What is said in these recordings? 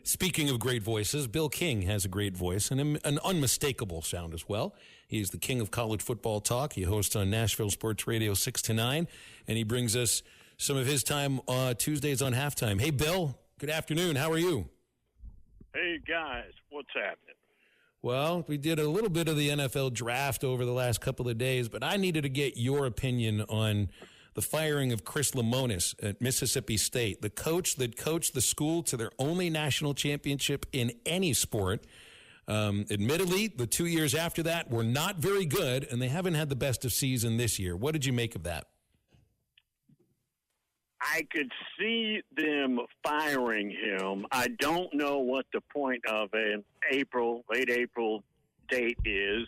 Speaking of great voices, Bill King has a great voice and an unmistakable sound as well. He's the king of college football talk. He hosts on Nashville Sports Radio 6 to 9, and he brings us some of his time Tuesdays on Halftime. Hey, Bill, good afternoon. How are you? Hey, guys. What's happening? Well, we did a little bit of the NFL draft over the last couple of days, but I needed to get your opinion on the firing of Chris Lemonis at Mississippi State, the coach that coached the school to their only national championship in any sport. Admittedly, the 2 years after that were not very good, and they haven't had the best of season this year. What did you make of that? I could see them firing him. I don't know what the point of an late April date is.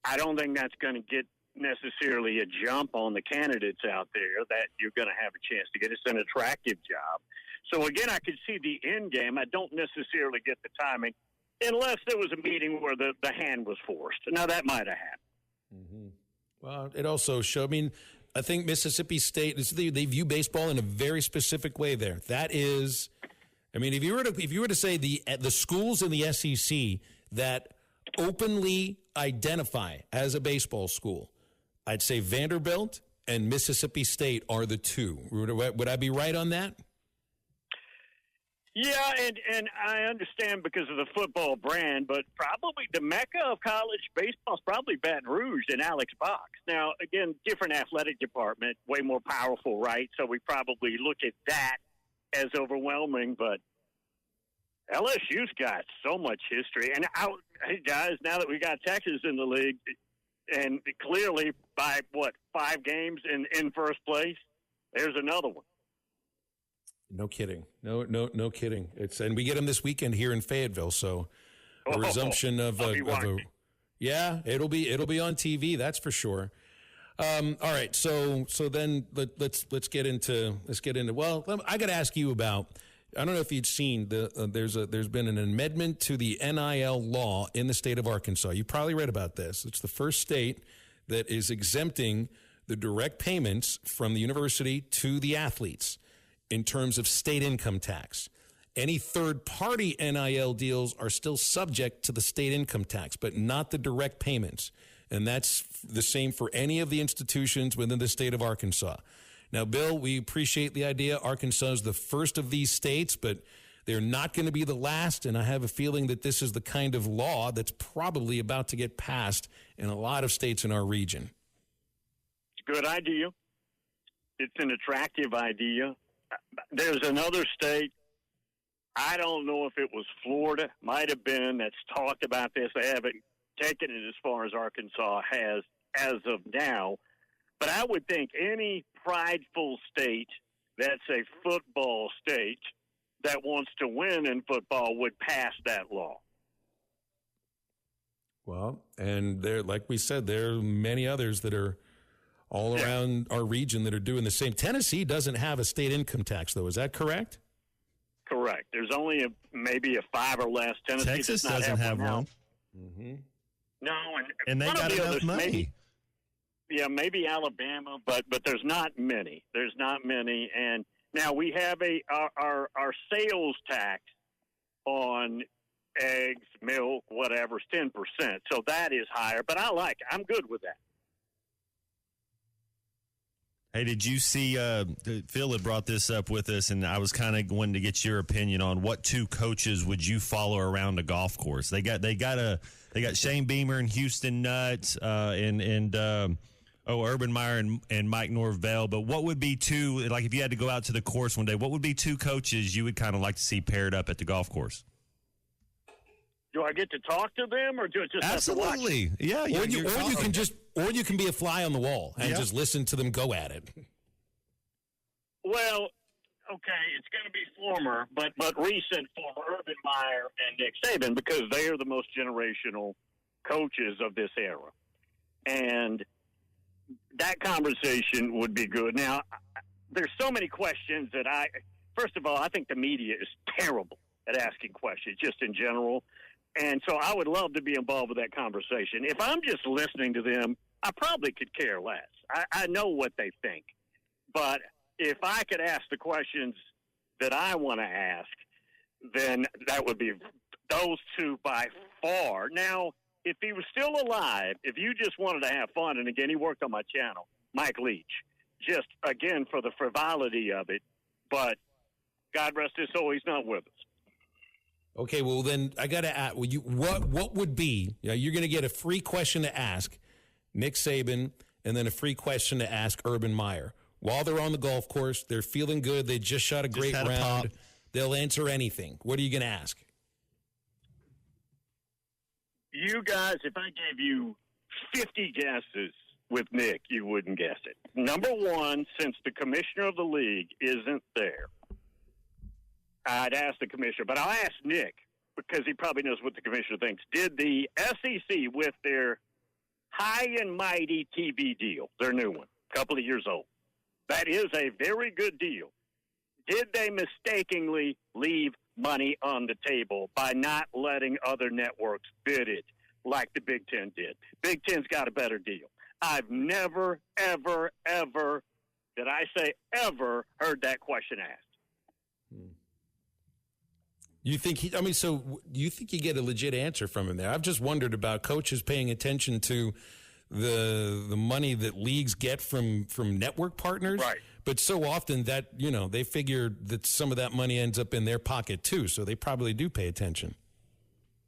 I don't think that's going to get necessarily a jump on the candidates out there that you're going to have a chance to get. It's an attractive job. So, again, I could see the end game. I don't necessarily get the timing unless there was a meeting where the hand was forced. Now, that might have happened. Mm-hmm. Well, it also showed, I think Mississippi State, they view baseball in a very specific way there. That is, if you were to say the schools in the SEC that openly identify as a baseball school, I'd say Vanderbilt and Mississippi State are the two. Would I be right on that? Yeah, and I understand because of the football brand, but probably the mecca of college baseball is probably Baton Rouge and Alex Box. Now, again, different athletic department, way more powerful, right? So we probably look at that as overwhelming, but LSU's got so much history. And, hey, guys, now that we got Texas in the league, and clearly by, 5 games in first place, there's another one. No kidding. No kidding. And we get them this weekend here in Fayetteville. So a resumption of yeah, it'll be on TV. That's for sure. All right. So then let's get into. Well, I got to ask you about. I don't know if you'd seen there's been an amendment to the NIL law in the state of Arkansas. You probably read about this. It's the first state that is exempting the direct payments from the university to the athletes in terms of state income tax. Any third-party NIL deals are still subject to the state income tax, but not the direct payments. And that's the same for any of the institutions within the state of Arkansas. Now, Bill, we appreciate the idea. Arkansas is the first of these states, but they're not going to be the last, and I have a feeling that this is the kind of law that's probably about to get passed in a lot of states in our region. It's a good idea. It's an attractive idea. There's another state, I don't know if it was Florida, might have been, that's talked about this. They haven't taken it as far as Arkansas has as of now. But I would think any prideful state that's a football state that wants to win in football would pass that law. Well, and there, like we said, there are many others that are all around our region that are doing the same. Tennessee doesn't have a state income tax, though. Is that correct? Correct. There's only maybe a 5 or less. Tennessee Texas doesn't have one. Mm-hmm. No, and they got enough money. Maybe Alabama, but there's not many. There's not many. And now we have our sales tax on eggs, milk, whatever, is 10%. So that is higher, but I'm good with that. Hey, did you see Phil had brought this up with us, and I was kind of wanting to get your opinion on what 2 coaches would you follow around a golf course? They got Shane Beamer and Houston Nutt Urban Meyer and Mike Norvell. But what would be 2, like if you had to go out to the course one day, what would be 2 coaches you would kind of like to see paired up at the golf course? Do I get to talk to them, or do I just absolutely have to watch? Yeah, or you can be a fly on the wall and just listen to them go at it. Well, okay, it's going to be former, but recent former Urban Meyer and Nick Saban, because they are the most generational coaches of this era, and that conversation would be good. Now, there's so many questions that first of all, I think the media is terrible at asking questions, just in general. And so I would love to be involved with that conversation. If I'm just listening to them, I probably could care less. I know what they think. But if I could ask the questions that I want to ask, then that would be those two by far. Now, if he was still alive, if you just wanted to have fun, and again, he worked on my channel, Mike Leach, just, again, for the frivolity of it, but God rest his soul, he's not with us. Okay, well, then I got to ask, what would be, you're going to get a free question to ask Nick Saban and then a free question to ask Urban Meyer. While they're on the golf course, they're feeling good, they just shot a great round, they'll answer anything. What are you going to ask? You guys, if I gave you 50 guesses with Nick, you wouldn't guess it. Number one, since the commissioner of the league isn't there, I'd ask the commissioner, but I'll ask Nick because he probably knows what the commissioner thinks. Did the SEC, with their high and mighty TV deal, their new one, a couple of years old, that is a very good deal, did they mistakenly leave money on the table by not letting other networks bid it like the Big Ten did? Big Ten's got a better deal. I've never, ever, ever, did I say ever, heard that question asked. You think you think you get a legit answer from him there? I've just wondered about coaches paying attention to the money that leagues get from network partners. Right. But so often that, they figure that some of that money ends up in their pocket too, so they probably do pay attention.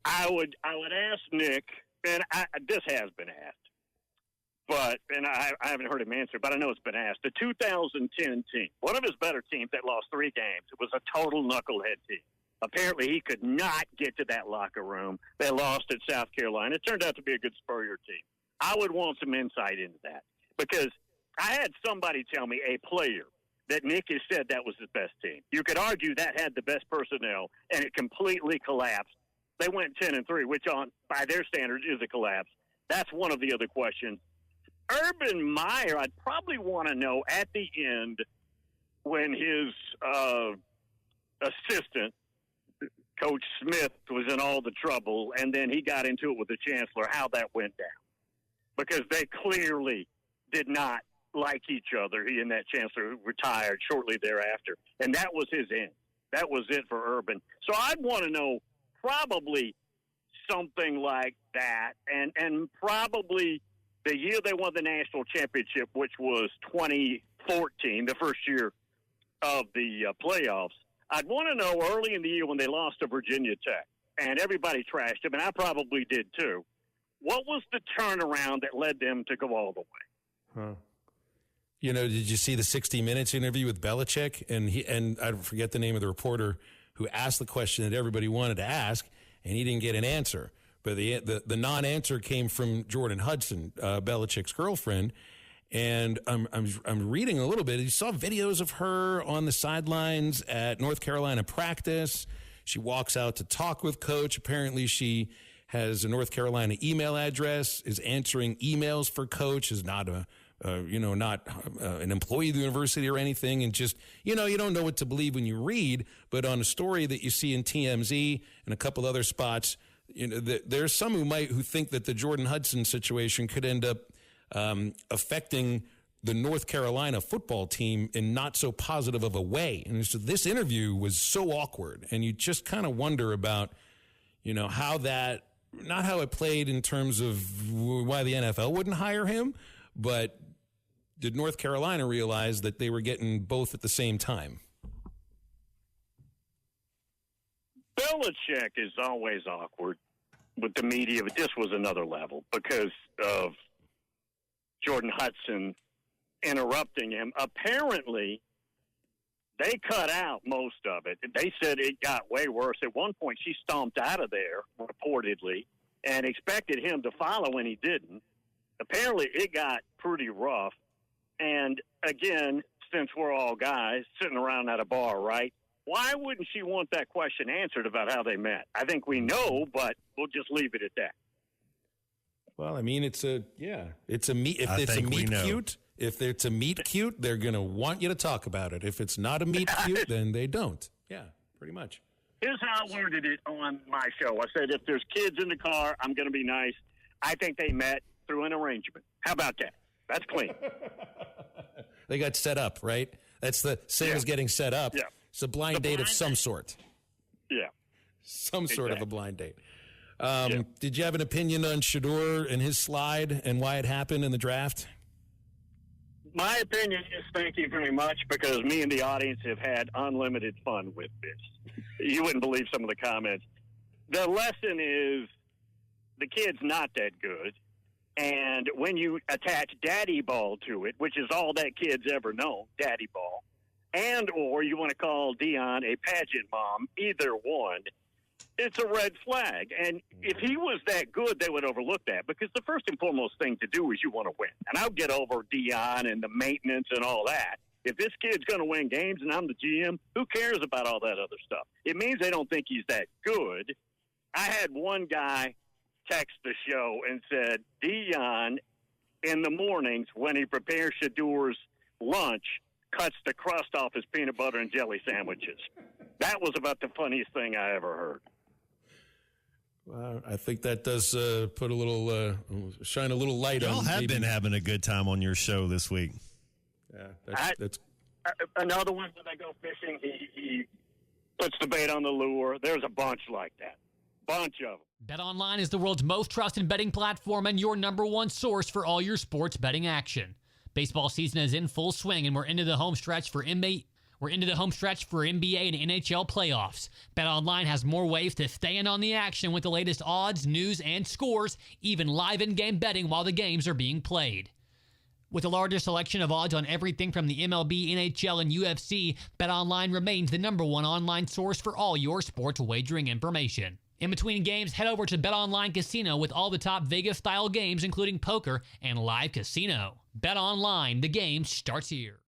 I would ask Nick, and this has been asked, and I haven't heard him answer, but I know it's been asked. The 2010 team, one of his better teams that lost 3 games, it was a total knucklehead team. Apparently, he could not get to that locker room. They lost at South Carolina. It turned out to be a good Spurrier team. I would want some insight into that because I had somebody tell me, a player, that Nick has said that was his best team. You could argue that had the best personnel, and it completely collapsed. They went 10-3, which by their standards is a collapse. That's one of the other questions. Urban Meyer, I'd probably want to know at the end when his assistant, Coach Smith, was in all the trouble, and then he got into it with the chancellor, how that went down. Because they clearly did not like each other. He and that chancellor retired shortly thereafter, and that was his end. That was it for Urban. So I'd want to know probably something like that, and probably the year they won the national championship, which was 2014, the first year of the playoffs. I'd want to know early in the year when they lost to Virginia Tech, and everybody trashed them, and I probably did too. What was the turnaround that led them to go all the way? Huh. Did you see the 60 Minutes interview with Belichick? And I forget the name of the reporter who asked the question that everybody wanted to ask, and he didn't get an answer. But the non-answer came from Jordan Hudson, Belichick's girlfriend. And I'm reading a little bit. You saw videos of her on the sidelines at North Carolina practice. She walks out to talk with Coach. Apparently, she has a North Carolina email address, is answering emails for Coach, is not an employee of the university or anything. And just, you don't know what to believe when you read. But on a story that you see in TMZ and a couple other spots, there's some who think that the Jordan Hudson situation could end up affecting the North Carolina football team in not so positive of a way. And so this interview was so awkward, and you just kind of wonder about, how that, not how it played in terms of why the NFL wouldn't hire him, but did North Carolina realize that they were getting both at the same time? Belichick is always awkward with the media, but this was another level because of Jordan Hudson interrupting him. Apparently, they cut out most of it. They said it got way worse. At one point, she stomped out of there, reportedly, and expected him to follow, and he didn't. Apparently, it got pretty rough. And, again, since we're all guys sitting around at a bar, right, why wouldn't she want that question answered about how they met? I think we know, but we'll just leave it at that. Well, I mean, it's a meet. If it's a meet cute, they're going to want you to talk about it. If it's not a meet cute, then they don't. Yeah, pretty much. Here's how I worded it on my show. I said, if there's kids in the car, I'm going to be nice. I think they met through an arrangement. How about that? That's clean. They got set up, right? That's the same as getting set up. Yeah. It's a blind date of some sort. Yeah. Some sort of a blind date. Yeah. Did you have an opinion on Shedeur and his slide and why it happened in the draft? My opinion is thank you very much, because me and the audience have had unlimited fun with this. You wouldn't believe some of the comments. The lesson is the kid's not that good. And when you attach daddy ball to it, which is all that kid's ever known, daddy ball, and or you want to call Dion a pageant mom, either one, it's a red flag. And if he was that good, they would overlook that, because the first and foremost thing to do is you want to win. And I'll get over Dion and the maintenance and all that. If this kid's going to win games and I'm the GM, who cares about all that other stuff? It means they don't think he's that good. I had one guy text the show and said, Dion, in the mornings when he prepares Shedeur's lunch, cuts the crust off his peanut butter and jelly sandwiches. That was about the funniest thing I ever heard. I think that does put a little, shine a little light on. Y'all have been having a good time on your show this week. Yeah, that's another one when they go fishing, he puts the bait on the lure. There's a bunch like that. Bunch of them. BetOnline is the world's most trusted betting platform and your number one source for all your sports betting action. Baseball season is in full swing, and we're into the home stretch for NBA and NHL playoffs. BetOnline has more ways to stay in on the action with the latest odds, news, and scores, even live in-game betting while the games are being played. With the largest selection of odds on everything from the MLB, NHL, and UFC, BetOnline remains the number one online source for all your sports wagering information. In between games, head over to BetOnline Casino with all the top Vegas-style games, including poker and live casino. BetOnline, the game starts here.